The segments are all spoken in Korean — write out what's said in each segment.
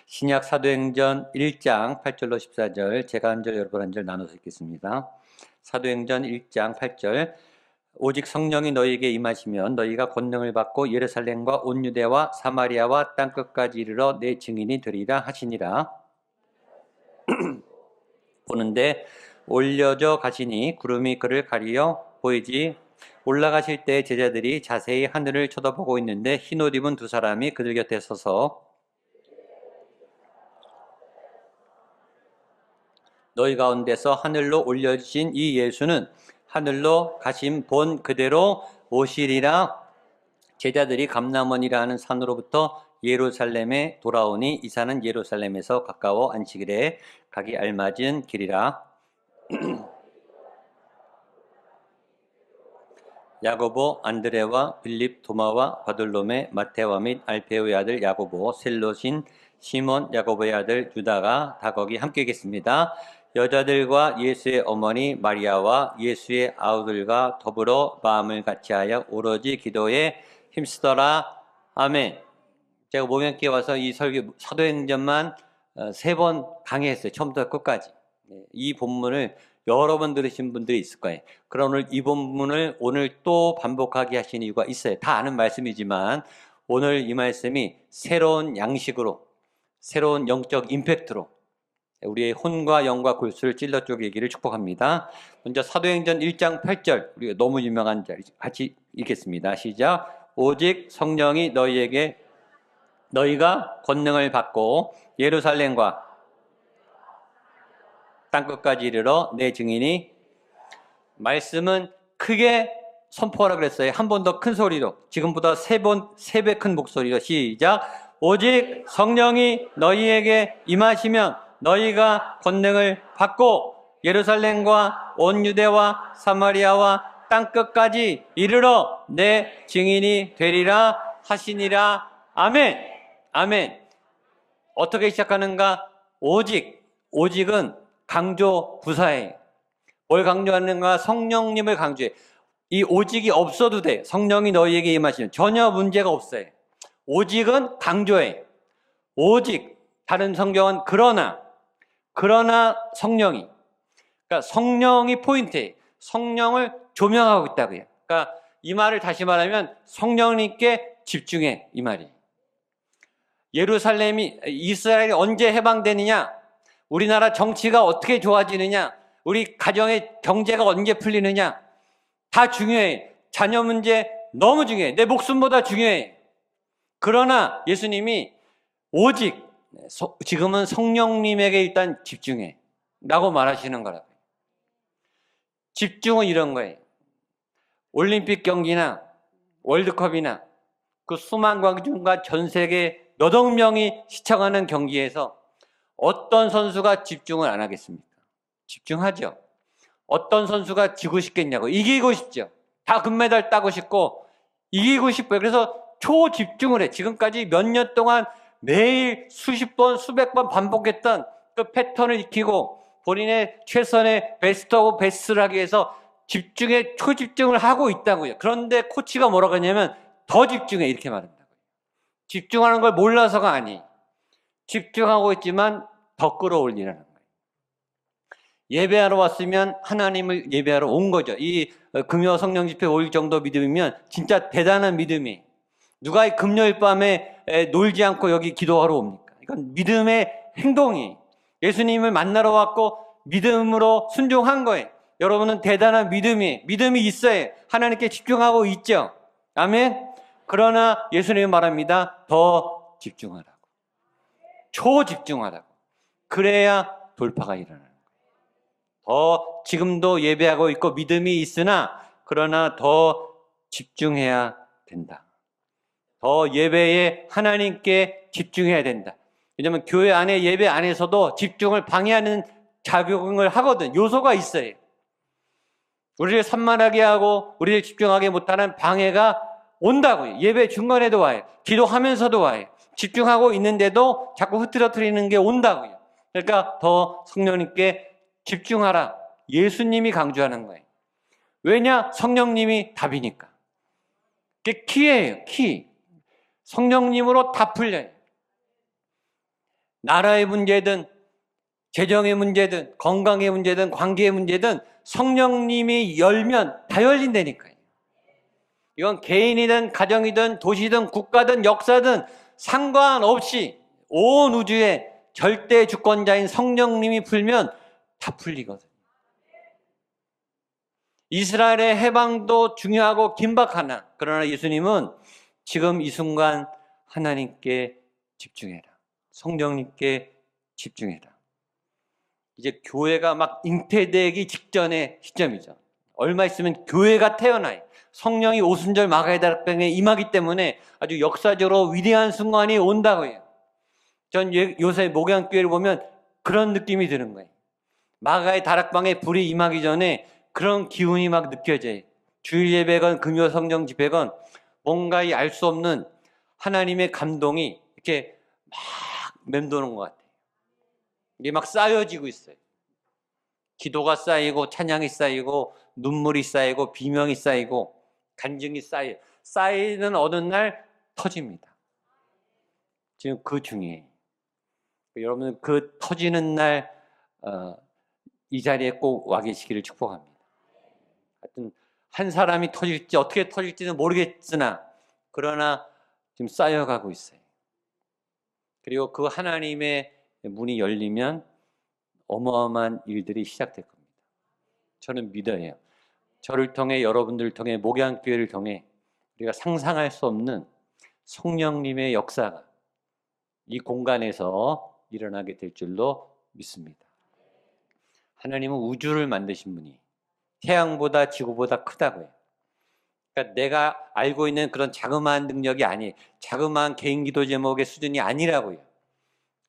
신약 사도행전 1장 8절로 14절, 제가 한 절 여러분 한 절 나눠서 읽겠습니다. 사도행전 1장 8절, 오직 성령이 너희에게 임하시면 너희가 권능을 받고 예루살렘과 온 유대와 사마리아와 땅끝까지 이르러 내 증인이 되리라 하시니라. 보는데 올려져 가시니 구름이 그를 가리어 보이지. 올라가실 때 제자들이 자세히 하늘을 쳐다보고 있는데 흰옷 입은 두 사람이 그들 곁에 서서 너희 가운데서 하늘로 올려주신 이 예수는 하늘로 가신 본 그대로 오시리라. 제자들이 감람원이라 하는 산으로부터 예루살렘에 돌아오니 이 산은 예루살렘에서 가까워 안식일에 가기 알맞은 길이라. 야고보, 안드레와 빌립, 도마와 바돌로메, 마테와 및 알페오의 아들 야고보, 셀롯인 시몬, 야고보의 아들 유다가 다 거기 함께 계십니다. 여자들과 예수의 어머니 마리아와 예수의 아우들과 더불어 마음을 같이하여 오로지 기도에 힘쓰더라. 아멘. 제가 모명교회 와서 이 설교 사도행전만 3번 강의했어요. 처음부터 끝까지. 이 본문을 여러 번 들으신 분들이 있을 거예요. 그럼 오늘 이 본문을 오늘 또 반복하게 하신 이유가 있어요. 다 아는 말씀이지만 오늘 이 말씀이 새로운 양식으로, 새로운 영적 임팩트로 우리의 혼과 영과 골수를 찔러 쪼개기를 축복합니다. 먼저 사도행전 1장 8절, 우리가 너무 유명한 절 같이 읽겠습니다. 시작. 오직 성령이 너희가 권능을 받고 예루살렘과 땅끝까지 이르러 내 증인이. 말씀은 크게 선포하라 그랬어요. 한 번 더 큰 소리로, 지금보다 3배 큰 목소리로. 시작. 오직 성령이 너희에게 임하시면 너희가 권능을 받고 예루살렘과 온 유대와 사마리아와 땅끝까지 이르러 내 증인이 되리라 하시니라. 아멘. 아멘. 어떻게 시작하는가? 오직은 강조 부사예요. 뭘 강조하는가? 성령님을 강조해. 이 오직이 없어도 돼. 성령이 너희에게 임하시면 전혀 문제가 없어요. 오직은 강조해. 오직, 다른 성경은 그러나 성령이. 그러니까 성령이 포인트예요. 성령을 조명하고 있다고요. 그러니까 이 말을 다시 말하면 성령님께 집중해, 이 말이. 이스라엘이 언제 해방되느냐? 우리나라 정치가 어떻게 좋아지느냐? 우리 가정의 경제가 언제 풀리느냐? 다 중요해. 자녀 문제 너무 중요해. 내 목숨보다 중요해. 그러나 예수님이 오직 지금은 성령님에게 일단 집중해 라고 말하시는 거라고요. 집중은 이런 거예요. 올림픽 경기나 월드컵이나 그 수만 관중과 전 세계 몇억 명이 시청하는 경기에서 어떤 선수가 집중을 안 하겠습니까? 집중하죠. 어떤 선수가 지고 싶겠냐고. 이기고 싶죠. 다 금메달 따고 싶고 이기고 싶어요. 그래서 초집중을 해. 지금까지 몇 년 동안 매일 수십 번, 수백 번 반복했던 그 패턴을 익히고 본인의 최선의 베스트 오브 베스트를 하기 위해서 초집중을 하고 있다고요. 그런데 코치가 뭐라고 하냐면 더 집중해, 이렇게 말한다고요. 집중하는 걸 몰라서가 아니. 집중하고 있지만 더 끌어올리라는 거예요. 예배하러 왔으면 하나님을 예배하러 온 거죠. 이 금요 성령 집회 5일 정도 믿음이면 진짜 대단한 믿음이. 누가 이 금요일 밤에 놀지 않고 여기 기도하러 옵니까? 이건 믿음의 행동이. 예수님을 만나러 왔고 믿음으로 순종한 거예요. 여러분은 대단한 믿음이 있어요. 하나님께 집중하고 있죠. 아멘. 그러나 예수님은 말합니다. 더 집중하라고. 초집중하라고. 그래야 돌파가 일어나는 거예요. 더 지금도 예배하고 있고 믿음이 있으나 그러나 더 집중해야 된다. 더 예배에 하나님께 집중해야 된다. 왜냐하면 교회 안에 예배 안에서도 집중을 방해하는 작용을 하거든. 요소가 있어요. 우리를 산만하게 하고 우리를 집중하게 못하는 방해가 온다고요. 예배 중간에도 와요. 기도하면서도 와요. 집중하고 있는데도 자꾸 흐트러뜨리는 게 온다고요. 그러니까 더 성령님께 집중하라. 예수님이 강조하는 거예요. 왜냐? 성령님이 답이니까. 그게 키예요. 키. 성령님으로 다 풀려요. 나라의 문제든 재정의 문제든 건강의 문제든 관계의 문제든 성령님이 열면 다 열린다니까요. 이건 개인이든 가정이든 도시든 국가든 역사든 상관없이 온 우주의 절대 주권자인 성령님이 풀면 다 풀리거든요. 이스라엘의 해방도 중요하고 긴박하나, 그러나 예수님은 지금 이 순간 하나님께 집중해라. 성령님께 집중해라. 이제 교회가 막 잉태되기 직전의 시점이죠. 얼마 있으면 교회가 태어나요. 성령이 오순절 마가다락방에 임하기 때문에 아주 역사적으로 위대한 순간이 온다고요. 전 요새 목양교회를 보면 그런 느낌이 드는 거예요. 마가의 다락방에 불이 임하기 전에 그런 기운이 막 느껴져요. 주일 예배건 금요 성령 집회건 뭔가 알 수 없는 하나님의 감동이 이렇게 막 맴도는 것 같아요. 이게 막 쌓여지고 있어요. 기도가 쌓이고 찬양이 쌓이고 눈물이 쌓이고 비명이 쌓이고 간증이 쌓여요. 쌓이는 어느 날 터집니다. 지금 그 중에 여러분 그 터지는 날 이 자리에 꼭 와 계시기를 축복합니다. 하여튼 한 사람이 터질지 어떻게 터질지는 모르겠으나 그러나 지금 쌓여가고 있어요. 그리고 그 하나님의 문이 열리면 어마어마한 일들이 시작될 겁니다. 저는 믿어요. 저를 통해 여러분들을 통해 목양교회를 통해 우리가 상상할 수 없는 성령님의 역사가 이 공간에서 일어나게 될 줄로 믿습니다. 하나님은 우주를 만드신 분이 태양보다 지구보다 크다고요. 그러니까 내가 알고 있는 그런 자그마한 능력이 아니에요. 자그마한 개인 기도 제목의 수준이 아니라고요.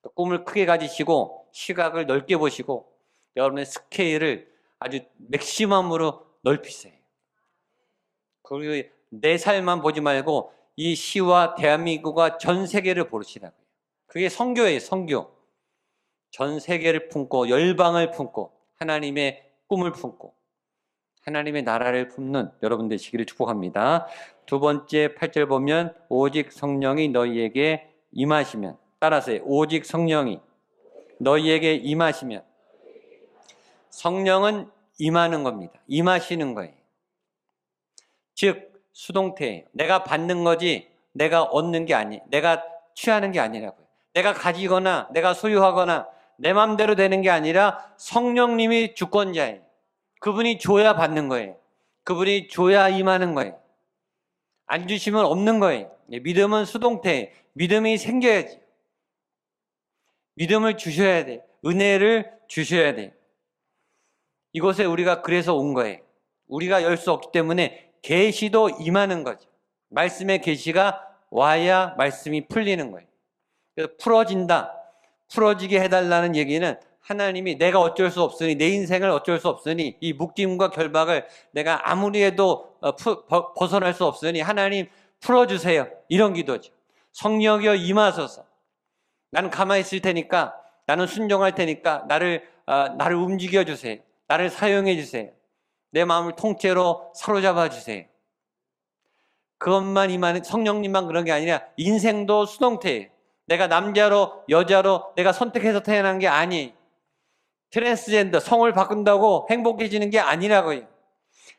그러니까 꿈을 크게 가지시고 시각을 넓게 보시고 여러분의 스케일을 아주 맥시멈으로 넓히세요. 그리고 내 삶만 보지 말고 이 시와 대한민국과 전 세계를 보시라고요. 그게 선교예요, 선교. 전 세계를 품고 열방을 품고 하나님의 꿈을 품고 하나님의 나라를 품는 여러분 되시기를 축복합니다. 두 번째 8절 보면 오직 성령이 너희에게 임하시면, 따라서요. 오직 성령이 너희에게 임하시면. 성령은 임하는 겁니다. 임하시는 거예요. 즉 수동태예요. 내가 받는 거지 내가 얻는 게 아니에요. 내가 취하는 게 아니라고요. 내가 가지거나 내가 소유하거나 내 마음대로 되는 게 아니라 성령님이 주권자예요. 그분이 줘야 받는 거예요. 그분이 줘야 임하는 거예요. 안 주시면 없는 거예요. 믿음은 수동태예요. 믿음이 생겨야지. 믿음을 주셔야 돼요. 은혜를 주셔야 돼요. 이곳에 우리가 그래서 온 거예요. 우리가 열 수 없기 때문에 계시도 임하는 거죠. 말씀의 계시가 와야 말씀이 풀리는 거예요. 그래서 풀어진다. 풀어지게 해달라는 얘기는 하나님이 내가 어쩔 수 없으니 내 인생을 어쩔 수 없으니 이 묶임과 결박을 내가 아무리 해도 벗어날 수 없으니 하나님 풀어주세요. 이런 기도죠. 성령이여 임하소서. 나는 가만히 있을 테니까 나는 순종할 테니까 나를 움직여 주세요. 나를 사용해 주세요. 내 마음을 통째로 사로잡아 주세요. 그것만 임하는 성령님만 그런 게 아니라 인생도 수동태예요. 내가 남자로 여자로 내가 선택해서 태어난 게 아니에요. 트랜스젠더 성을 바꾼다고 행복해지는 게 아니라고요.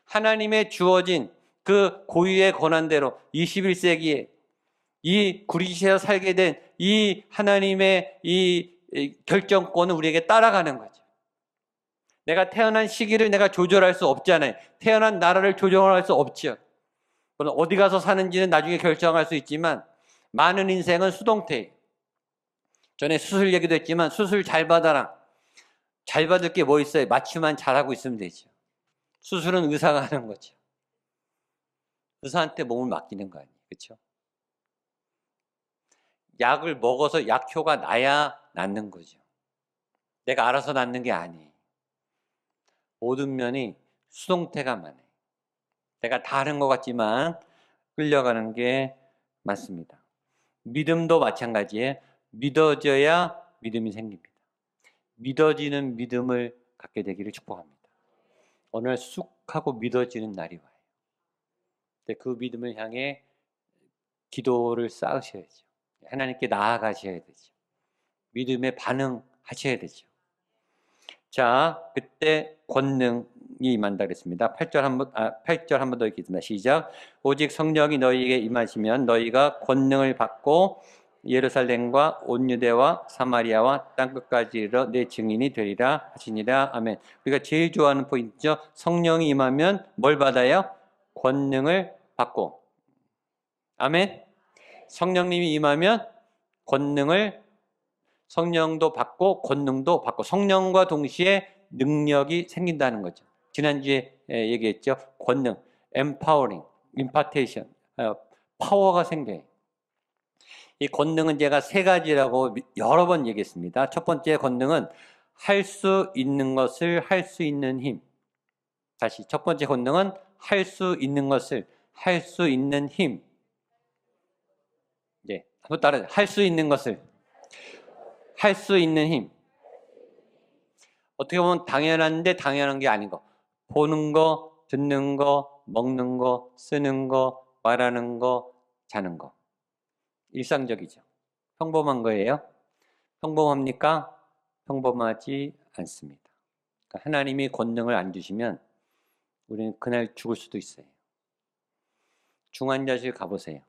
하나님의 주어진 그 고유의 권한대로 21세기에 이 구리시에서 살게 된 이 하나님의 이 결정권은 우리에게 따라가는 거죠. 내가 태어난 시기를 내가 조절할 수 없잖아요. 태어난 나라를 조정할 수 없죠. 어디 가서 사는지는 나중에 결정할 수 있지만 많은 인생은 수동태예요. 전에 수술 얘기도 했지만 수술 잘 받아라. 잘 받을 게 뭐 있어요? 마취만 잘하고 있으면 되죠. 수술은 의사가 하는 거죠. 의사한테 몸을 맡기는 거 아니에요. 그렇죠? 약을 먹어서 약효가 나야 낫는 거죠. 내가 알아서 낫는 게 아니에요. 모든 면이 수동태가 많아요. 내가 다 하는 것 같지만 끌려가는 게 맞습니다. 믿음도 마찬가지예요. 믿어져야 믿음이 생깁니다. 믿어지는 믿음을 갖게 되기를 축복합니다. 어느 날 쑥 하고 믿어지는 날이 와요. 근데 그 믿음을 향해 기도를 쌓으셔야죠. 하나님께 나아가셔야 되죠. 믿음에 반응하셔야 되죠. 자, 그때 권능이 임한다 그랬습니다. 8절 한 번 더 읽겠습니다. 시작. 오직 성령이 너희에게 임하시면 너희가 권능을 받고 예루살렘과 온 유대와 사마리아와 땅끝까지 이르러 내 증인이 되리라 하시니라. 아멘. 우리가 제일 좋아하는 포인트죠. 성령이 임하면 뭘 받아요? 권능을 받고. 아멘. 성령님이 임하면 성령도 받고 권능도 받고 성령과 동시에 능력이 생긴다는 거죠. 지난주에 얘기했죠. 권능, empowering, impartation, 파워가 생겨요. 이 권능은 제가 세 가지라고 여러 번 얘기했습니다. 첫 번째 권능은 할 수 있는 것을 할 수 있는 힘. 다시 첫 번째 권능은 할 수 있는 것을 할 수 있는 힘. 네, 한번 따라해. 할 수 있는 것을 할 수 있는 힘. 어떻게 보면 당연한데 당연한 게 아닌 거. 보는 거, 듣는 거, 먹는 거, 쓰는 거, 말하는 거, 자는 거. 일상적이죠. 평범한 거예요. 평범합니까? 평범하지 않습니다. 그러니까 하나님이 권능을 안 주시면 우리는 그날 죽을 수도 있어요. 중환자실 가보세요.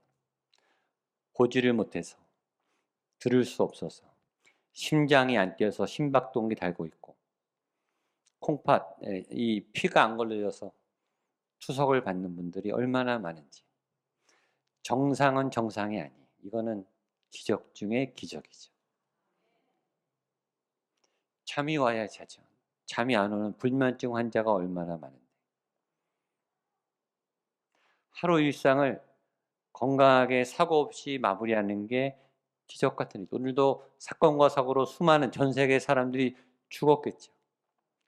보지를 못해서, 들을 수 없어서, 심장이 안 뛰어서 심박동기 달고 있고, 콩팥, 이 피가 안 걸려져서 투석을 받는 분들이 얼마나 많은지. 정상은 정상이 아니에요. 이거는 기적 중에 기적이죠. 잠이 와야 자죠. 잠이 안 오는 불면증 환자가 얼마나 많은데. 하루 일상을 건강하게 사고 없이 마무리하는 게 기적 같은 일. 오늘도 사건과 사고로 수많은 전 세계 사람들이 죽었겠죠.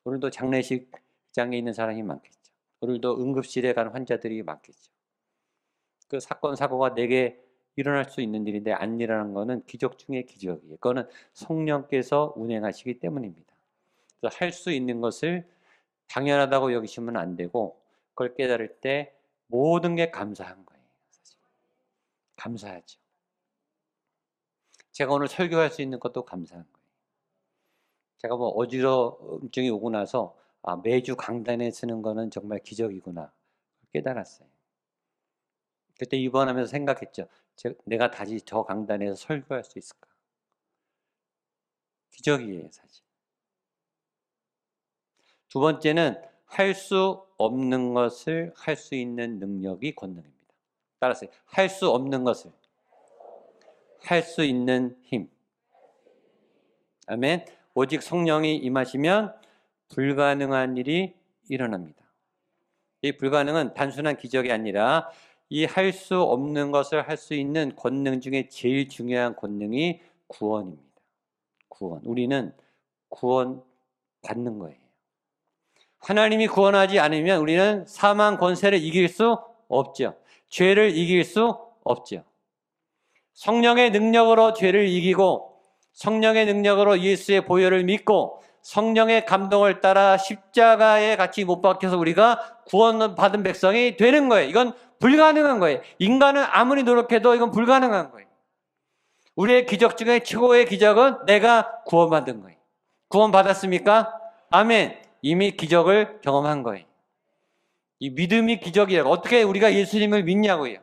오늘도 장례식장에 있는 사람이 많겠죠. 오늘도 응급실에 간 환자들이 많겠죠. 그 사건 사고가 내게 일어날 수 있는 일인데 안 일어나는 것은 기적 중에 기적이에요. 그거는 성령께서 운행하시기 때문입니다. 그래서 할 수 있는 것을 당연하다고 여기시면 안 되고 그걸 깨달을 때 모든 게 감사한 거예요. 사실. 감사하죠. 제가 오늘 설교할 수 있는 것도 감사한 거예요. 제가 뭐 어지러움증이 오고 나서 매주 강단에 쓰는 거는 정말 기적이구나 깨달았어요. 그때 입원하면서 생각했죠. 내가 다시 저 강단에서 설교할 수 있을까? 기적이에요, 사실. 두 번째는 할 수 없는 것을 할 수 있는 능력이 권능입니다. 따라서 할 수 없는 것을 할 수 있는 힘. 아멘. 오직 성령이 임하시면 불가능한 일이 일어납니다. 이 불가능은 단순한 기적이 아니라 이 할 수 없는 것을 할 수 있는 권능 중에 제일 중요한 권능이 구원입니다. 구원. 우리는 구원 받는 거예요. 하나님이 구원하지 않으면 우리는 사망 권세를 이길 수 없죠. 죄를 이길 수 없죠. 성령의 능력으로 죄를 이기고 성령의 능력으로 예수의 보혈을 믿고 성령의 감동을 따라 십자가에 같이 못 박혀서 우리가 구원받은 백성이 되는 거예요. 이건 불가능한 거예요. 인간은 아무리 노력해도 이건 불가능한 거예요. 우리의 기적 중에 최고의 기적은 내가 구원받은 거예요. 구원받았습니까? 아멘. 이미 기적을 경험한 거예요. 이 믿음이 기적이라고. 어떻게 우리가 예수님을 믿냐고요.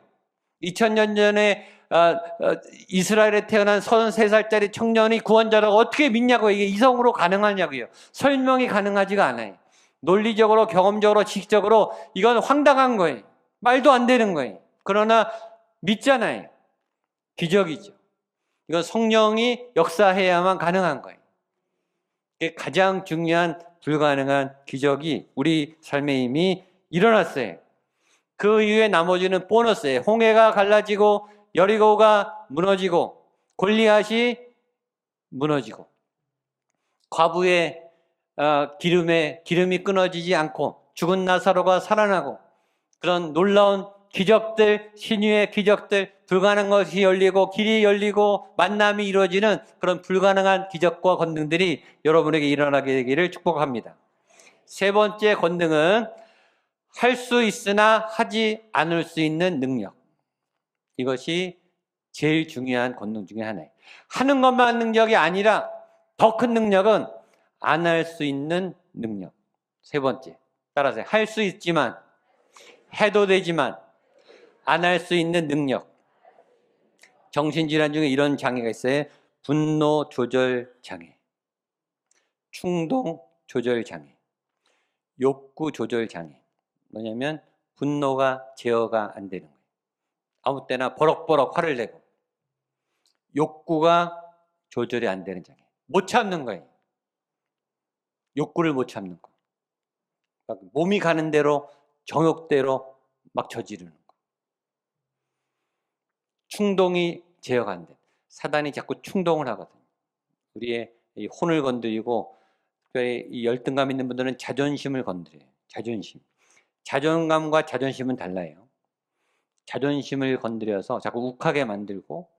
2000년 전에 이스라엘에 태어난 33살짜리 청년이 구원자라고 어떻게 믿냐고. 이게 이성으로 가능하냐고요. 설명이 가능하지가 않아요. 논리적으로, 경험적으로, 지식적으로 이건 황당한 거예요. 말도 안 되는 거예요. 그러나 믿잖아요. 기적이죠. 이건 성령이 역사해야만 가능한 거예요. 이게 가장 중요한 불가능한 기적이 우리 삶에 이미 일어났어요. 그 이후에 나머지는 보너스예요. 홍해가 갈라지고 여리고가 무너지고 골리앗이 무너지고 과부의 기름이 끊어지지 않고 죽은 나사로가 살아나고 그런 놀라운 기적들, 신유의 기적들, 불가능한 것이 열리고 길이 열리고 만남이 이루어지는 그런 불가능한 기적과 권능들이 여러분에게 일어나게 되기를 축복합니다. 세 번째 권능은 할 수 있으나 하지 않을 수 있는 능력. 이것이 제일 중요한 권능 중에 하나예요. 하는 것만 능력이 아니라 더 큰 능력은 안 할 수 있는 능력. 세 번째, 따라서 할 수 있지만, 해도 되지만 안 할 수 있는 능력. 정신질환 중에 이런 장애가 있어요. 분노 조절 장애, 충동 조절 장애, 욕구 조절 장애. 뭐냐면 분노가 제어가 안 되는 거예요. 아무 때나 버럭버럭 화를 내고 욕구가 조절이 안 되는 장애. 못 참는 거예요. 욕구를 못 참는 거. 막 몸이 가는 대로 정욕대로 막 저지르는 거. 충동이 제어가 안 돼. 사단이 자꾸 충동을 하거든요. 우리의 이 혼을 건드리고, 특별히 이 열등감 있는 분들은 자존심을 건드려요. 자존심. 자존감과 자존심은 달라요. 자존심을 건드려서 자꾸 욱하게 만들고,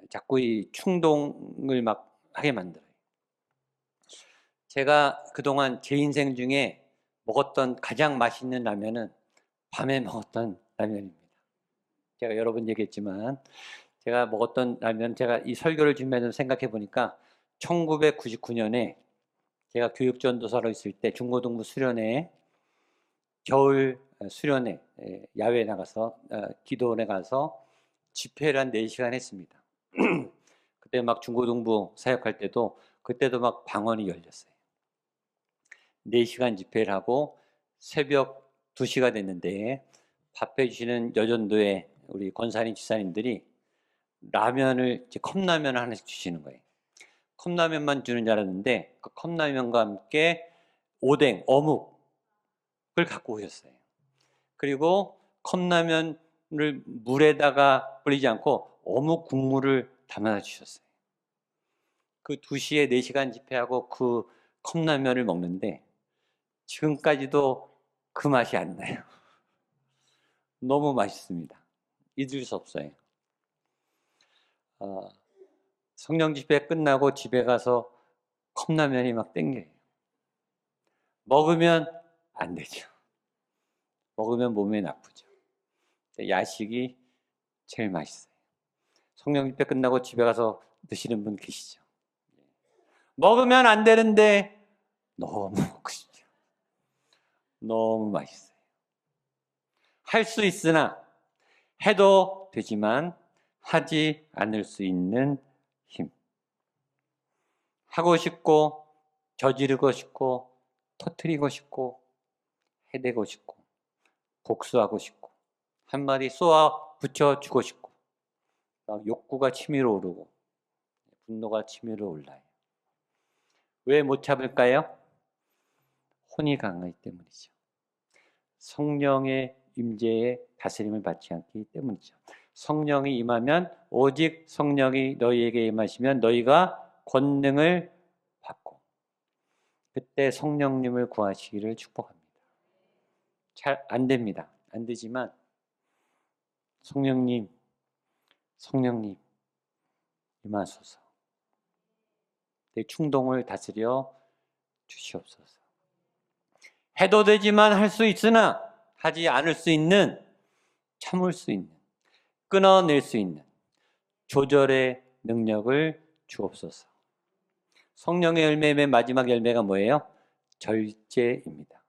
자꾸 이 충동을 막 하게 만들어요. 제가 그동안 제 인생 중에 먹었던 가장 맛있는 라면은 밤에 먹었던 라면입니다. 제가 여러 번 얘기했지만, 제가 먹었던 라면, 제가 이 설교를 준비하면서 생각해 보니까 1999년에 제가 교육전도사로 있을 때 중고등부 수련회, 겨울 수련회, 야외에 나가서 기도원에 가서 집회를 한 4시간 했습니다. 그때 막 중고등부 사역할 때도, 그때도 막 방언이 열렸어요. 4시간 집회를 하고 새벽 2시가 됐는데 밥해 주시는 여전도의 우리 권사님 지사님들이 라면을, 컵라면을 하나씩 주시는 거예요. 컵라면만 주는 줄 알았는데 그 컵라면과 함께 오뎅, 어묵을 갖고 오셨어요. 그리고 컵라면을 물에다가 불리지 않고 어묵 국물을 담아다 주셨어요. 그 2시에 4시간 집회하고 그 컵라면을 먹는데 지금까지도 그 맛이 안 나요. 너무 맛있습니다. 잊을 수 없어요. 성령 집회 끝나고 집에 가서 컵라면이 막 땡겨요. 먹으면 안 되죠. 먹으면 몸에 나쁘죠. 야식이 제일 맛있어요. 성령 집회 끝나고 집에 가서 드시는 분 계시죠? 먹으면 안 되는데 너무 먹고 싶죠. 너무 맛있어요. 할 수 있으나, 해도 되지만 하지 않을 수 있는 힘. 하고 싶고, 저지르고 싶고, 터뜨리고 싶고, 해대고 싶고, 복수하고 싶고, 한마디 쏘아 붙여주고 싶고, 욕구가 치밀어 오르고, 분노가 치밀어 올라요. 왜 못 참을까요? 혼이 강하기 때문이죠. 성령의 임재에 다스림을 받지 않기 때문이죠. 성령이 임하면, 오직 성령이 너희에게 임하시면 너희가 권능을 받고, 그때 성령님을 구하시기를 축복합니다. 잘 안 됩니다. 안 되지만 성령님 임하소서. 내 충동을 다스려 주시옵소서. 해도 되지만 할 수 있으나 하지 않을 수 있는, 참을 수 있는, 끊어낼 수 있는 조절의 능력을 주옵소서. 성령의 열매의 맨 마지막 열매가 뭐예요? 절제입니다.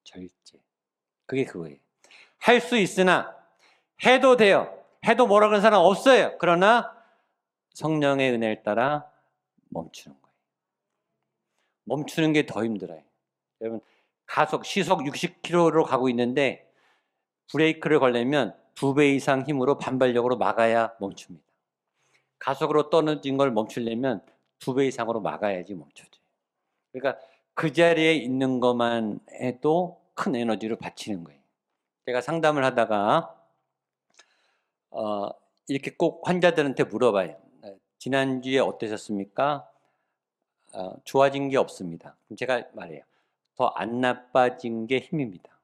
절제. 그게 그거예요. 할 수 있으나, 해도 돼요. 해도 뭐라 그러는 사람 없어요. 그러나 성령의 은혜를 따라 멈추는 거예요. 멈추는 게 더 힘들어요. 여러분, 시속 60km로 가고 있는데 브레이크를 걸려면 2배 이상 힘으로 반발력으로 막아야 멈춥니다. 가속으로 떨어진 걸 멈추려면 2배 이상으로 막아야지 멈춰져요. 그러니까 그 자리에 있는 것만 해도 큰 에너지를 바치는 거예요. 제가 상담을 하다가 이렇게 꼭 환자들한테 물어봐요. 지난주에 어떠셨습니까? 좋아진 게 없습니다. 그럼 제가 말해요. 더 안 나빠진 게 힘입니다.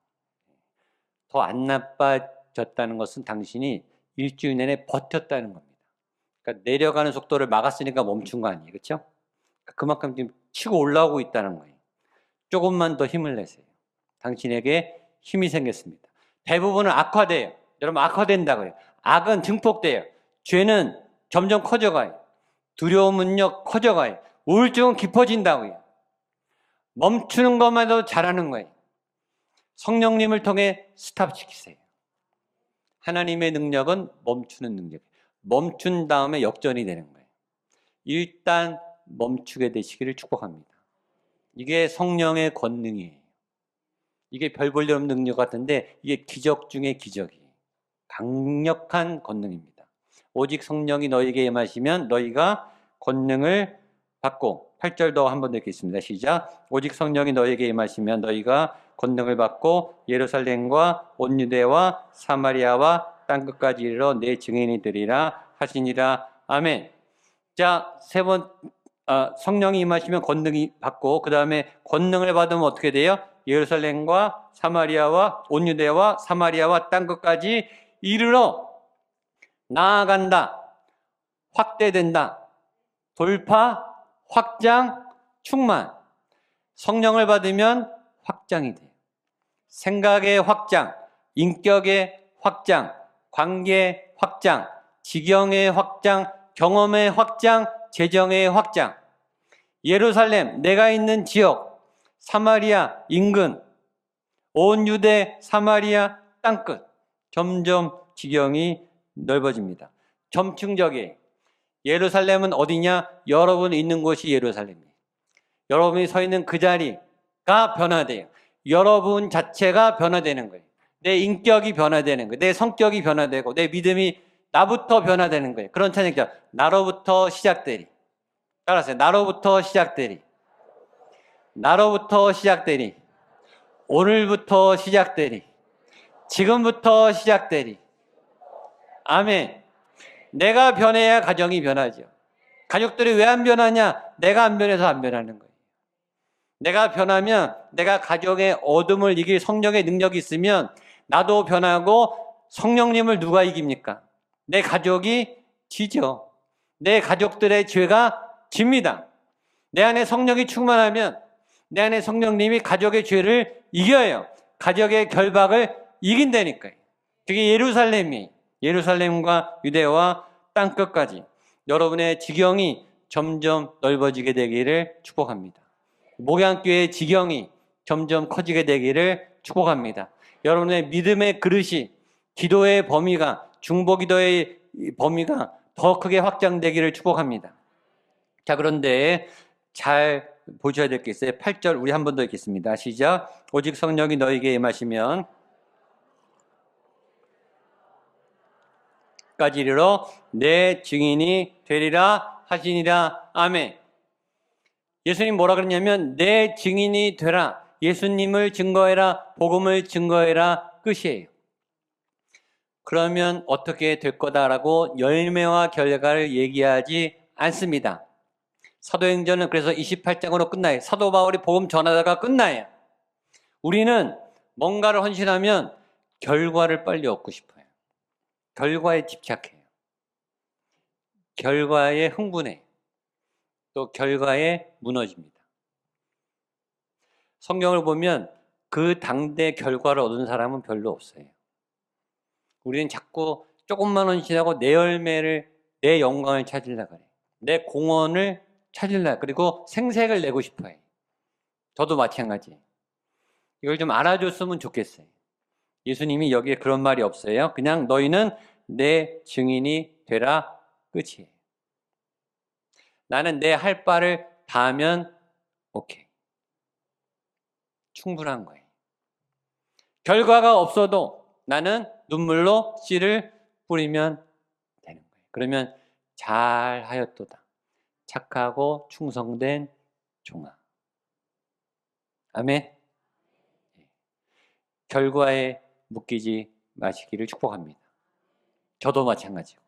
더 안 나빠졌다는 것은 당신이 일주일 내내 버텼다는 겁니다. 그러니까 내려가는 속도를 막았으니까 멈춘 거 아니에요. 그렇죠? 그만큼 지금 치고 올라오고 있다는 거예요. 조금만 더 힘을 내세요. 당신에게 힘이 생겼습니다. 대부분은 악화돼요. 여러분, 악화된다고요. 악은 증폭돼요. 죄는 점점 커져가요. 두려움은요, 커져가요. 우울증은 깊어진다고요. 멈추는 것만 해도 잘하는 거예요. 성령님을 통해 스탑시키세요. 하나님의 능력은 멈추는 능력이에요. 멈춘 다음에 역전이 되는 거예요. 일단 멈추게 되시기를 축복합니다. 이게 성령의 권능이에요. 이게 별 볼 일 없는 능력 같은데 이게 기적 중의 기적이에요. 강력한 권능입니다. 오직 성령이 너희에게 임하시면 너희가 권능을 받고, 8절도 한 번 더 읽겠습니다. 시작. 오직 성령이 너희에게 임하시면 너희가 권능을 받고 예루살렘과 온 유대와 사마리아와 땅끝까지 이르러 내 증인이 되리라 하시니라. 아멘. 자, 세 번, 성령이 임하시면 권능이 받고, 그 다음에 권능을 받으면 어떻게 돼요? 예루살렘과 사마리아와 온 유대와 사마리아와 땅끝까지 이르러 나아간다. 확대된다. 돌파, 확장, 충만. 성령을 받으면 확장이 돼요. 생각의 확장, 인격의 확장, 관계의 확장, 지경의 확장, 경험의 확장, 재정의 확장. 예루살렘, 내가 있는 지역, 사마리아 인근, 온 유대 사마리아 땅끝, 점점 지경이 넓어집니다. 점층적이에요. 예루살렘은 어디냐? 여러분이 있는 곳이 예루살렘이에요. 여러분이 서 있는 그 자리가 변화돼요. 여러분 자체가 변화되는 거예요. 내 인격이 변화되는 거예요. 내 성격이 변화되고 내 믿음이 나부터 변화되는 거예요. 그런 찬양이죠. 나로부터 시작되리. 따라하세요. 나로부터 시작되리. 나로부터 시작되리. 오늘부터 시작되리. 지금부터 시작되리. 아멘. 내가 변해야 가정이 변하죠. 가족들이 왜 안 변하냐? 내가 안 변해서 안 변하는 거예요. 내가 변하면, 내가 가정의 어둠을 이길 성령의 능력이 있으면 나도 변하고, 성령님을 누가 이깁니까? 내 가족이 지죠. 내 가족들의 죄가 집니다. 내 안에 성령이 충만하면 내 안에 성령님이 가족의 죄를 이겨요. 가족의 결박을 이긴다니까요. 그게 예루살렘과 유대와 땅끝까지 여러분의 지경이 점점 넓어지게 되기를 축복합니다. 목양교회의 지경이 점점 커지게 되기를 축복합니다. 여러분의 믿음의 그릇이, 기도의 범위가, 중보기도의 범위가 더 크게 확장되기를 축복합니다. 자, 그런데 잘 보셔야 될 게 있어요. 8절 우리 한 번 더 읽겠습니다. 시작. 오직 성령이 너희에게 임하시면 까지 이르러 내 증인이 되리라 하시니라. 아멘. 예수님 뭐라 그랬냐면 내 증인이 되라. 예수님을 증거해라. 복음을 증거해라. 끝이에요. 그러면 어떻게 될 거다라고 열매와 결과를 얘기하지 않습니다. 사도행전은 그래서 28장으로 끝나요. 사도 바울이 복음 전하다가 끝나요. 우리는 뭔가를 헌신하면 결과를 빨리 얻고 싶어요. 결과에 집착해요. 결과에 흥분해. 또 결과에 무너집니다. 성경을 보면 그 당대 결과를 얻은 사람은 별로 없어요. 우리는 자꾸 조금만 헌신하고 내 열매를, 내 영광을 찾으려고 그래요. 내 공헌을 찾으려고, 그리고 생색을 내고 싶어요. 저도 마찬가지. 이걸 좀 알아줬으면 좋겠어요. 예수님이 여기에 그런 말이 없어요. 그냥 너희는 내 증인이 되라. 끝이에요. 나는 내 할 바를 다 하면 오케이. 충분한 거예요. 결과가 없어도 나는 눈물로 씨를 뿌리면 되는 거예요. 그러면 잘하였도다. 착하고 충성된 종아. 아멘. 결과에 묶이지 마시기를 축복합니다. 저도 마찬가지고.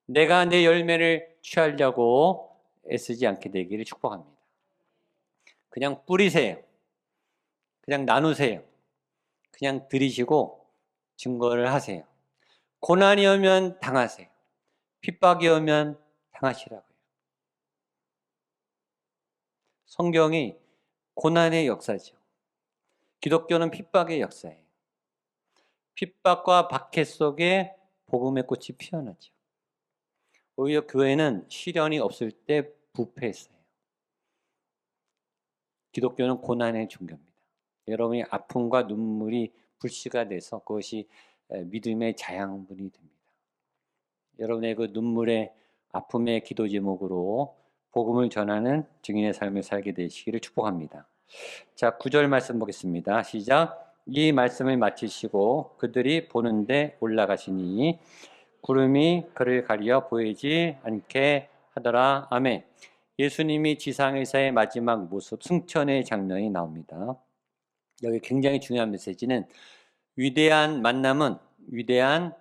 내가 내 열매를 취하려고 애쓰지 않게 되기를 축복합니다. 그냥 뿌리세요. 그냥 나누세요. 그냥 들이시고 증거를 하세요. 고난이 오면 당하세요. 핍박이 오면 당하시라고요. 성경이 고난의 역사죠. 기독교는 핍박의 역사예요. 핍박과 박해 속에 복음의 꽃이 피어나죠. 오히려 교회는 시련이 없을 때 부패했어요. 기독교는 고난의 종교입니다. 여러분이 아픔과 눈물이 불씨가 돼서 그것이 믿음의 자양분이 됩니다. 여러분의 그 눈물의 아픔의 기도 제목으로 복음을 전하는 증인의 삶을 살게 되시기를 축복합니다. 자, 9절 말씀 보겠습니다. 시작. 이 말씀을 마치시고 그들이 보는데 올라가시니 구름이 그를 가리어 보이지 않게 하더라. 아멘. 예수님이 지상에서의 마지막 모습, 승천의 장면이 나옵니다. 여기 굉장히 중요한 메시지는 위대한 만남은 위대한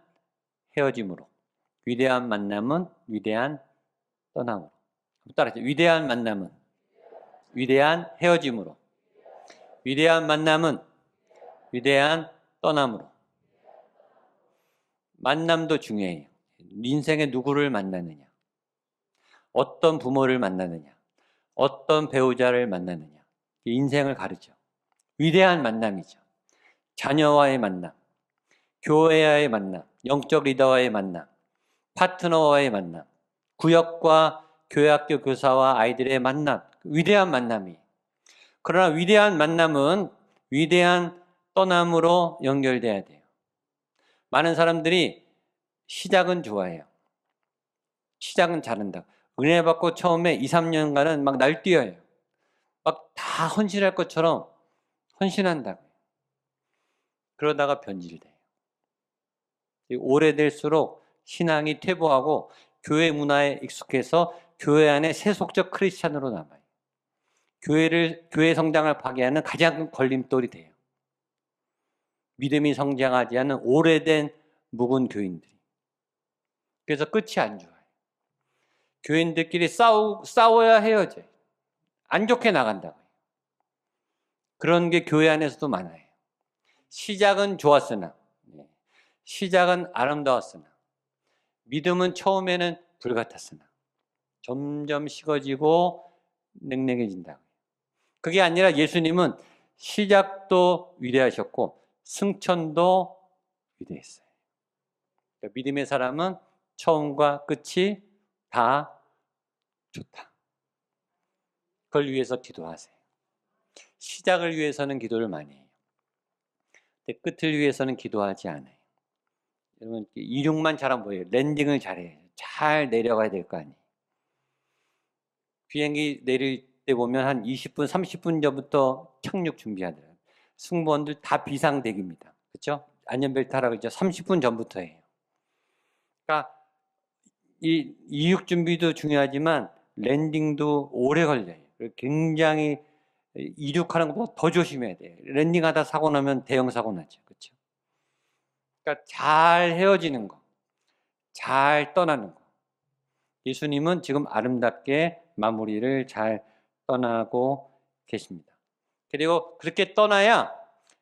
헤어짐으로, 위대한 만남은 위대한 떠남으로. 따라하죠. 위대한 만남은 위대한 헤어짐으로, 위대한 만남은 위대한 떠남으로. 만남도 중요해요. 인생에 누구를 만나느냐, 어떤 부모를 만나느냐, 어떤 배우자를 만나느냐, 인생을 가르죠. 위대한 만남이죠. 자녀와의 만남, 교회와의 만남, 영적 리더와의 만남, 파트너와의 만남, 구역과 교회학교 교사와 아이들의 만남, 위대한 만남이에요. 그러나 위대한 만남은 위대한 떠남으로 연결돼야 돼요. 많은 사람들이 시작은 좋아해요. 시작은 잘한다. 은혜 받고 처음에 2, 3년간은 막 날뛰어요. 막 다 헌신할 것처럼 헌신한다고요. 그러다가 변질돼요. 오래될수록 신앙이 퇴보하고 교회 문화에 익숙해서 교회 안에 세속적 크리스찬으로 남아요. 교회 성장을 파괴하는 가장 큰 걸림돌이 돼요. 믿음이 성장하지 않은 오래된 묵은 교인들이. 그래서 끝이 안 좋아요. 교인들끼리 싸워야 헤어져요. 안 좋게 나간다고요. 그런 게 교회 안에서도 많아요. 시작은 좋았으나, 시작은 아름다웠으나, 믿음은 처음에는 불같았으나 점점 식어지고 냉랭해진다고요. 그게 아니라 예수님은 시작도 위대하셨고 승천도 위대했어요. 그러니까 믿음의 사람은 처음과 끝이 다 좋다. 그걸 위해서 기도하세요. 시작을 위해서는 기도를 많이 해요. 근데 끝을 위해서는 기도하지 않아요. 여러분, 이륙만 잘하면 뭐예요? 랜딩을 잘해요. 잘 내려가야 될 거 아니에요. 비행기 내릴 때 보면 한 20분, 30분 전부터 착륙 준비하더라고요. 승무원들 다 비상대기입니다. 그렇죠? 안전벨트 하라고 했죠. 30분 전부터 해요. 그러니까 이 이륙 준비도 중요하지만 랜딩도 오래 걸려요. 굉장히 이륙하는 것보다 더 조심해야 돼요. 랜딩하다 사고 나면 대형 사고 나죠. 그렇죠? 그러니까 잘 헤어지는 거, 잘 떠나는 거. 예수님은 지금 아름답게 마무리를 잘 떠나고 계십니다. 그리고 그렇게 떠나야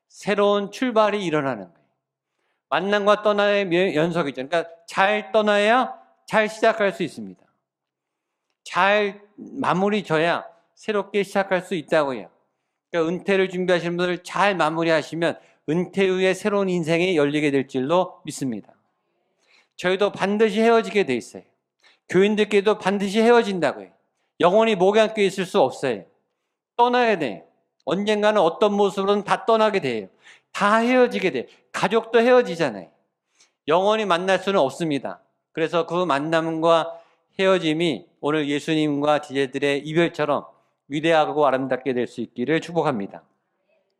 새로운 출발이 일어나는 거예요. 만남과 떠남의 연속이죠. 그러니까 잘 떠나야 잘 시작할 수 있습니다. 잘 마무리 져야 새롭게 시작할 수 있다고요. 그러니까 은퇴를 준비하시는 분들 잘 마무리하시면 은퇴 후에 새로운 인생이 열리게 될 줄로 믿습니다. 저희도 반드시 헤어지게 돼 있어요. 교인들끼리도 반드시 헤어진다고요. 영원히 목에 안겨 있을 수 없어요. 떠나야 돼요. 언젠가는 어떤 모습으로는 다 떠나게 돼요. 다 헤어지게 돼요. 가족도 헤어지잖아요. 영원히 만날 수는 없습니다. 그래서 그 만남과 헤어짐이 오늘 예수님과 제자들의 이별처럼 위대하고 아름답게 될 수 있기를 축복합니다.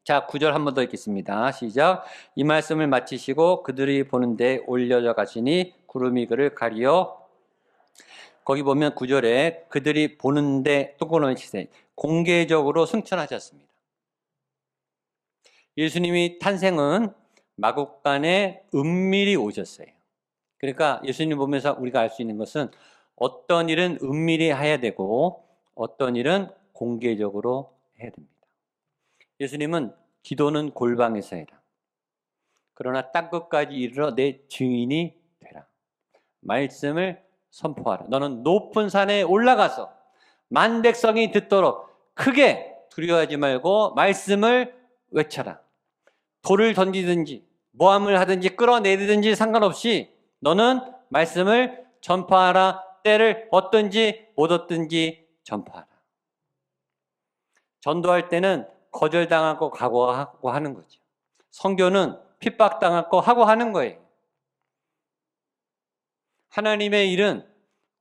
자, 9절 한 번 더 읽겠습니다. 시작. 이 말씀을 마치시고 그들이 보는데 올려져 가시니 구름이 그를 가리어. 거기 보면 9절에 그들이 보는데 뚜껑을 치세요. 공개적으로 승천하셨습니다. 예수님이 탄생은 마국간에 은밀히 오셨어요. 그러니까 예수님 보면서 우리가 알 수 있는 것은 어떤 일은 은밀히 해야 되고 어떤 일은 공개적으로 해야 됩니다. 예수님은 기도는 골방에서 해라. 그러나 땅끝까지 이르러 내 증인이 되라. 말씀을 선포하라. 너는 높은 산에 올라가서 만 백성이 듣도록 크게 두려워하지 말고 말씀을 외쳐라. 돌을 던지든지 모함을 하든지 끌어내리든지 상관없이 너는 말씀을 전파하라. 때를 얻든지 못 얻든지 전파하라. 전도할 때는 거절당할 거 각오하고 하는 거죠. 선교는 핍박당할 거 하고 하는 거예요. 하나님의 일은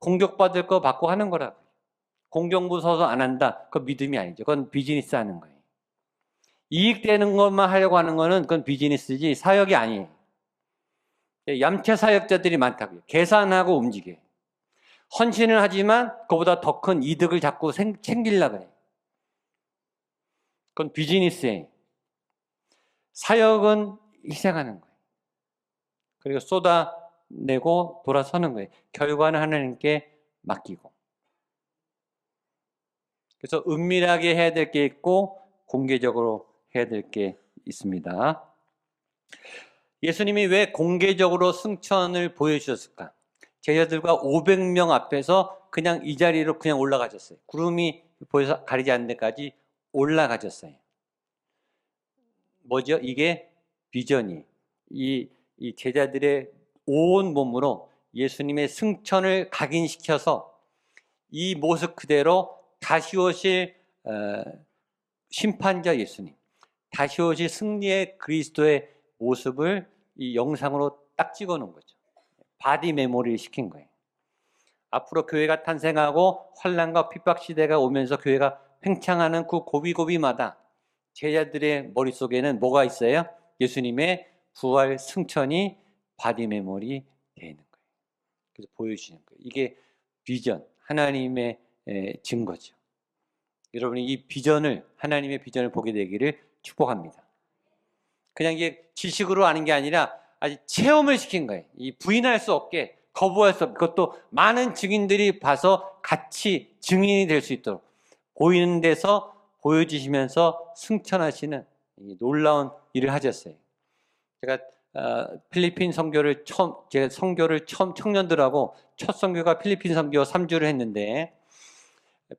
공격받을 거 받고 하는 거라고요. 공격 무서워서 안 한다. 그건 믿음이 아니죠. 그건 비즈니스 하는 거예요. 이익되는 것만 하려고 하는 거는 그건 비즈니스지 사역이 아니에요. 얌체 사역자들이 많다고요. 계산하고 움직여요. 헌신을 하지만 그보다 더 큰 이득을 자꾸 챙기려고 해요. 그건 비즈니스예요. 사역은 희생하는 거예요. 그리고 쏟아내고 돌아서는 거예요. 결과는 하나님께 맡기고. 그래서 은밀하게 해야 될 게 있고 공개적으로 해야 될 게 있습니다. 예수님이 왜 공개적으로 승천을 보여주셨을까? 제자들과 500명 앞에서 그냥 이 자리로 그냥 올라가셨어요. 구름이 보여서 가리지 않는 데까지 올라가셨어요. 뭐죠? 이게 비전이 이 제자들의 온 몸으로 예수님의 승천을 각인시켜서 이 모습 그대로 다시 오실 심판자 예수님, 다시 오실 승리의 그리스도의 모습을 이 영상으로 딱 찍어놓은 거죠. 바디 메모리를 시킨 거예요. 앞으로 교회가 탄생하고 환난과 핍박 시대가 오면서 교회가 팽창하는 그 고비고비마다 제자들의 머릿속에는 뭐가 있어요? 예수님의 부활 승천이 바디 메모리 되어 있는 거예요. 그래서 보여주시는 거예요. 이게 비전, 하나님의 증거죠. 여러분이 이 비전을, 하나님의 비전을 보게 되기를 축복합니다. 그냥 이게 지식으로 아는 게 아니라 아주 체험을 시킨 거예요. 이 부인할 수 없게, 거부할 수 없게, 그것도 많은 증인들이 봐서 같이 증인이 될 수 있도록 보이는 데서 보여주시면서 승천하시는 놀라운 일을 하셨어요. 제가 필리핀 선교를 제가 선교를 처음 청년들하고 첫 선교가 필리핀 선교 3주를 했는데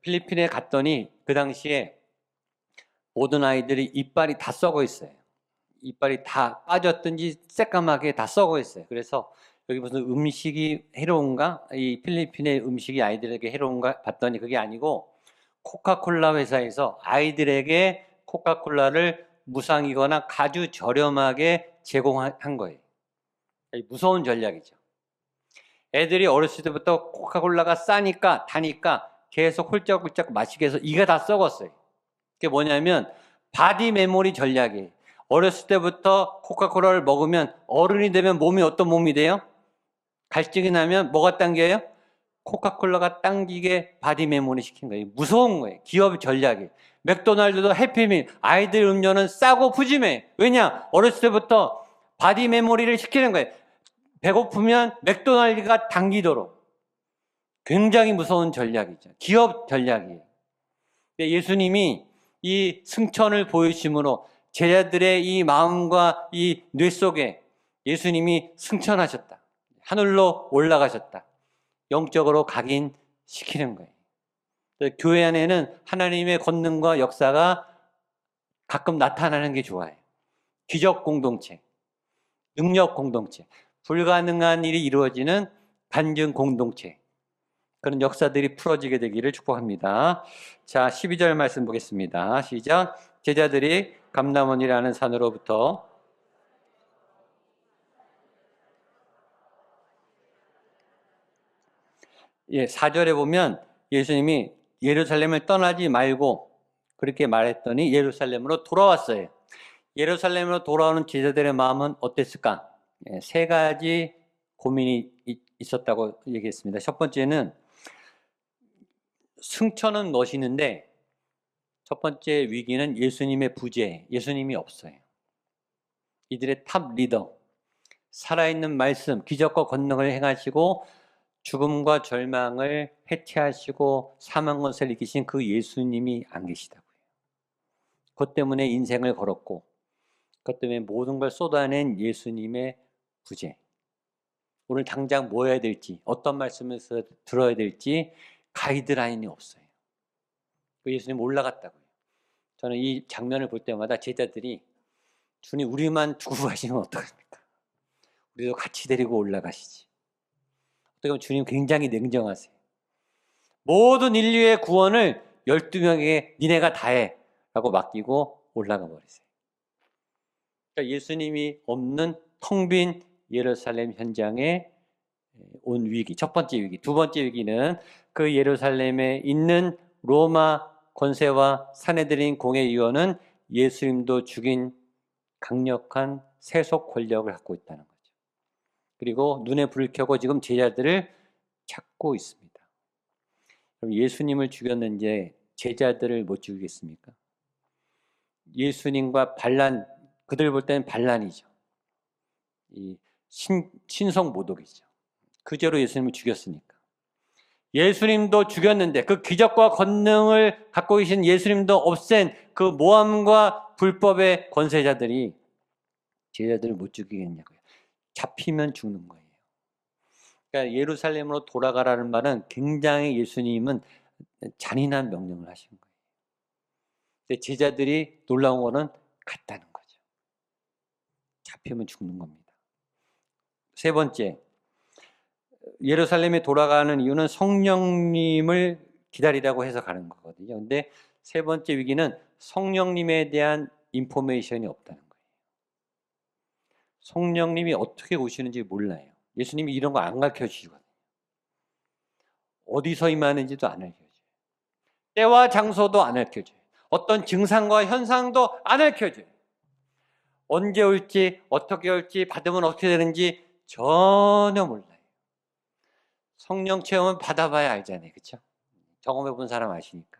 필리핀에 갔더니 그 당시에 모든 아이들이 이빨이 다 썩어 있어요. 이빨이 다 빠졌든지 새까맣게 다 썩어 있어요. 그래서 여기 무슨 음식이 해로운가? 이 필리핀의 음식이 아이들에게 해로운가? 봤더니 그게 아니고 코카콜라 회사에서 아이들에게 코카콜라를 무상이거나 아주 저렴하게 제공한 거예요. 무서운 전략이죠. 애들이 어렸을 때부터 코카콜라가 싸니까 다니까 계속 홀짝홀짝 마시게 해서 이가 다 썩었어요. 그게 뭐냐면 바디 메모리 전략이에요. 어렸을 때부터 코카콜라를 먹으면 어른이 되면 몸이 어떤 몸이 돼요? 갈증이 나면 뭐가 당겨요? 코카콜라가 당기게 바디 메모리 시킨 거예요. 무서운 거예요. 기업 전략이. 맥도날드도 해피밀, 아이들 음료는 싸고 푸짐해. 왜냐? 어렸을 때부터 바디 메모리를 시키는 거예요. 배고프면 맥도날드가 당기도록. 굉장히 무서운 전략이죠. 기업 전략이에요. 예수님이 이 승천을 보여주심으로 제자들의 이 마음과 이 뇌 속에 예수님이 승천하셨다. 하늘로 올라가셨다. 영적으로 각인시키는 거예요. 교회 안에는 하나님의 권능과 역사가 가끔 나타나는 게 좋아요. 기적 공동체, 능력 공동체, 불가능한 일이 이루어지는 간증 공동체, 그런 역사들이 풀어지게 되기를 축복합니다. 자, 12절 말씀 보겠습니다. 시작. 제자들이 감람원이라는 산으로부터 예, 4절에 보면 예수님이 예루살렘을 떠나지 말고 그렇게 말했더니 예루살렘으로 돌아왔어요. 예루살렘으로 돌아오는 제자들의 마음은 어땠을까? 예, 세 가지 고민이 있었다고 얘기했습니다. 첫 번째는 승천은 멋있는데 첫 번째 위기는 예수님의 부재, 예수님이 없어요. 이들의 탑 리더, 살아있는 말씀, 기적과 권능을 행하시고 죽음과 절망을 해체하시고 사망 권세를 이기신 그 예수님이 안 계시다고요. 그것 때문에 인생을 걸었고 그것 때문에 모든 걸 쏟아낸 예수님의 부재. 오늘 당장 뭐 해야 될지, 어떤 말씀을 들어야 될지 가이드라인이 없어요. 예수님 올라갔다고요. 저는 이 장면을 볼 때마다 제자들이 주님 우리만 두고 가시면 어떡합니까? 우리도 같이 데리고 올라가시지. 어떻게 보면 주님 굉장히 냉정하세요. 모든 인류의 구원을 12명에게 니네가 다 해 라고 맡기고 올라가 버리세요. 그러니까 예수님이 없는 텅 빈 예루살렘 현장에 온 위기, 첫 번째 위기. 두 번째 위기는 그 예루살렘에 있는 로마 권세와 사내들인 공회의원은 예수님도 죽인 강력한 세속 권력을 갖고 있다는 거죠. 그리고 눈에 불을 켜고 지금 제자들을 찾고 있습니다. 그럼 예수님을 죽였는지 제자들을 못 죽이겠습니까? 예수님과 반란, 그들 볼 때는 반란이죠. 이 신성 모독이죠. 그제로 예수님을 죽였으니까. 예수님도 죽였는데 그 기적과 권능을 갖고 계신 예수님도 없앤 그 모함과 불법의 권세자들이 제자들을 못 죽이겠냐고요. 잡히면 죽는 거예요. 그러니까 예루살렘으로 돌아가라는 말은 굉장히 예수님은 잔인한 명령을 하신 거예요. 근데 제자들이 놀라운 거는 갔다는 거죠. 잡히면 죽는 겁니다. 세 번째, 예루살렘에 돌아가는 이유는 성령님을 기다리라고 해서 가는 거거든요. 근데 세 번째 위기는 성령님에 대한 인포메이션이 없다는 거예요. 성령님이 어떻게 오시는지 몰라요. 예수님이 이런 거 안 가르쳐 주시거든요. 어디서 임하는지도 안 알려줘요. 때와 장소도 안 알려줘요. 어떤 증상과 현상도 안 알려줘요. 언제 올지, 어떻게 올지, 받으면 어떻게 되는지 전혀 몰라요. 성령 체험은 받아봐야 알잖아요. 그렇죠? 경험해 본 사람 아시니까.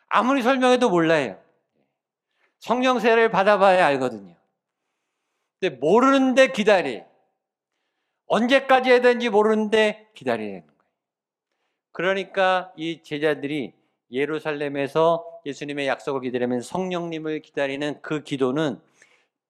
아무리 설명해도 몰라요. 성령 세례를 받아봐야 알거든요. 근데 모르는데 기다려. 언제까지 해야 되는지 모르는데 기다리는 거예요. 그러니까 이 제자들이 예루살렘에서 예수님의 약속을 기다리면서 성령님을 기다리는 그 기도는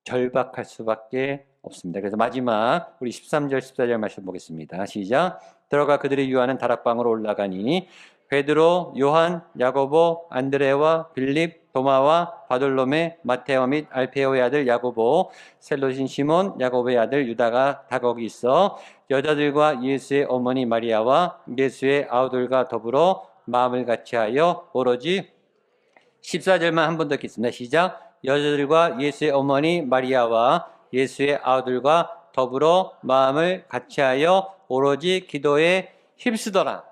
절박할 수밖에 없습니다. 그래서 마지막 우리 13절 14절 말씀 보겠습니다. 시작. 들어가 그들이 유하는 다락방으로 올라가니 베드로, 요한, 야고보, 안드레와 빌립, 도마와 바돌로메, 마테오 및 알페오의 아들 야고보, 셀로신 시몬, 야고보의 아들 유다가 다 거기 있어 여자들과 예수의 어머니 마리아와 예수의 아우들과 더불어 마음을 같이하여 오로지 14절만 한 번 더 읽겠습니다. 시작. 여자들과 예수의 어머니 마리아와 예수의 아우들과 더불어 마음을 같이하여 오로지 기도에 힘쓰더라.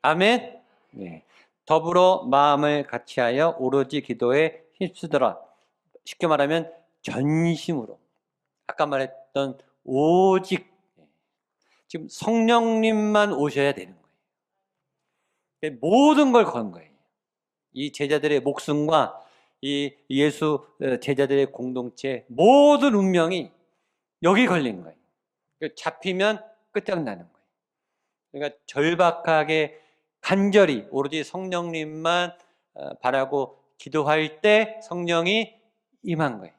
아멘. 네. 더불어 마음을 같이하여 오로지 기도에 힘쓰더라. 쉽게 말하면 전심으로. 아까 말했던 오직 지금 성령님만 오셔야 되는 거예요. 모든 걸 건 거예요. 이 제자들의 목숨과 이 예수 제자들의 공동체 모든 운명이 여기 걸린 거예요. 잡히면 끝장나는 거예요. 그러니까 절박하게 간절히 오로지 성령님만 바라고 기도할 때 성령이 임한 거예요.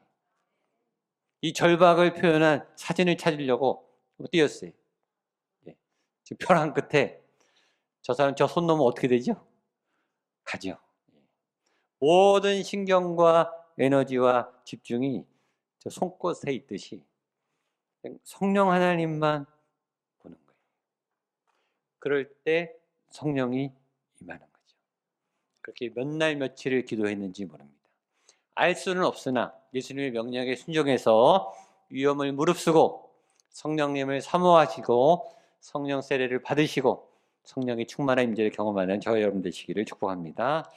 이 절박을 표현한 사진을 찾으려고 띄었어요. 지금 벼랑 끝에 저 사람 저 손 놓으면 어떻게 되죠? 가죠. 모든 신경과 에너지와 집중이 저 손끝에 있듯이 성령 하나님만 보는 거예요. 그럴 때 성령이 임하는 거죠. 그렇게 몇 날 며칠을 기도했는지 모릅니다. 알 수는 없으나 예수님의 명령에 순종해서 위험을 무릅쓰고 성령님을 사모하시고 성령 세례를 받으시고 성령의 충만한 임재를 경험하는 저와 여러분 되시기를 축복합니다.